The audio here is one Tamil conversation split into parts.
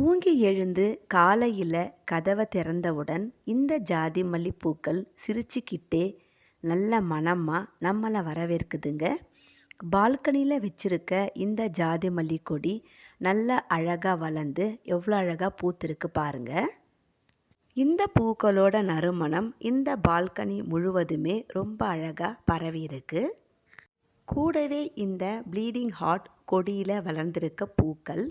தூங்கி எழுந்து காலையில் கதவை திறந்தவுடன் இந்த ஜாதி மல்லிப்பூக்கள் சிரிச்சுக்கிட்டே நல்ல மணமாக நம்மளை வரவேற்குதுங்க. பால்கனியில் வச்சிருக்க இந்த ஜாதி மல்லி கொடி நல்ல அழகாக வளர்ந்து எவ்வளோ அழகாக பூத்திருக்கு பாருங்க. இந்த பூக்களோட நறுமணம் இந்த பால்கனி முழுவதுமே ரொம்ப அழகாக பரவி இருக்கு. கூடவே இந்த ப்ளீடிங் ஹார்ட் கொடியில் வளர்ந்திருக்க பூக்கள்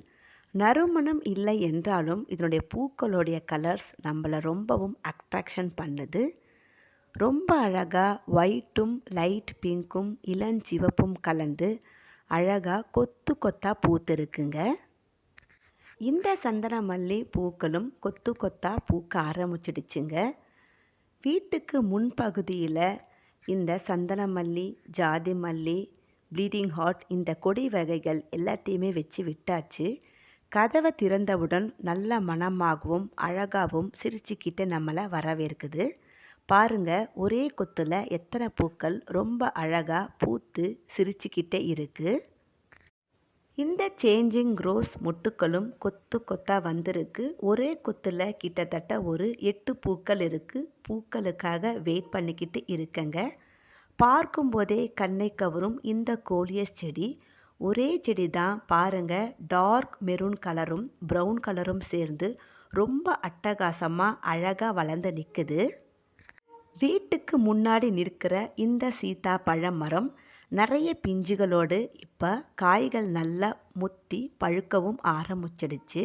நறுமணம் இல்லை என்றாலும் இதனுடைய பூக்களுடைய கலர்ஸ் நம்மளை ரொம்பவும் அட்ராக்ஷன் பண்ணுது. ரொம்ப அழகாக ஒயிட்டும் லைட் பிங்க்கும் இளஞ்சிவப்பும் கலந்து அழகாக கொத்து கொத்தாக பூத்திருக்குங்க. இந்த சந்தன மல்லி பூக்களும் கொத்து கொத்தாக பூக்க ஆரம்பிச்சிடுச்சுங்க. வீட்டுக்கு முன்பகுதியில் இந்த சந்தன மல்லி, ஜாதி மல்லி, ப்ளீடிங் ஹார்ட் இந்த கொடி வகைகள் எல்லாத்தையுமே வச்சு விட்டாச்சு. கதவை திறந்தவுடன் நல்ல மணமாகவும் அழகாகவும் சிரிச்சுக்கிட்டு நம்மளை வரவேற்குது பாருங்க. ஒரே கொத்தில் எத்தனை பூக்கள் ரொம்ப அழகாக பூத்து சிரிச்சுக்கிட்டே இருக்குது. இந்த சேஞ்சிங் ரோஸ் மொட்டுக்களும் கொத்து கொத்தாக வந்திருக்கு. ஒரே கொத்தில் கிட்டத்தட்ட ஒரு 8 பூக்கள் இருக்குது. பூக்களுக்காக வெயிட் பண்ணிக்கிட்டு இருக்கங்க. பார்க்கும்போதே கண்ணை கவரும் இந்த கோலியஸ் செடி ஒரே செடி தான் பாருங்க. டார்க் மெரூன் கலரும் ப்ரௌன் கலரும் சேர்ந்து ரொம்ப அட்டகாசமாக அழகாக வளர்ந்து நிற்குது. வீட்டுக்கு முன்னாடி நிற்கிற இந்த சீத்தாப்பழ மரம் நிறைய பிஞ்சுகளோடு இப்போ காய்கள் நல்லா முத்தி பழுக்கவும் ஆரம்பிச்சிடுச்சு.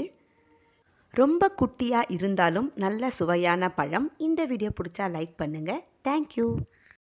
ரொம்ப குட்டியாக இருந்தாலும் நல்ல சுவையான பழம். இந்த வீடியோ பிடிச்சா லைக் பண்ணுங்கள். தேங்க்யூ.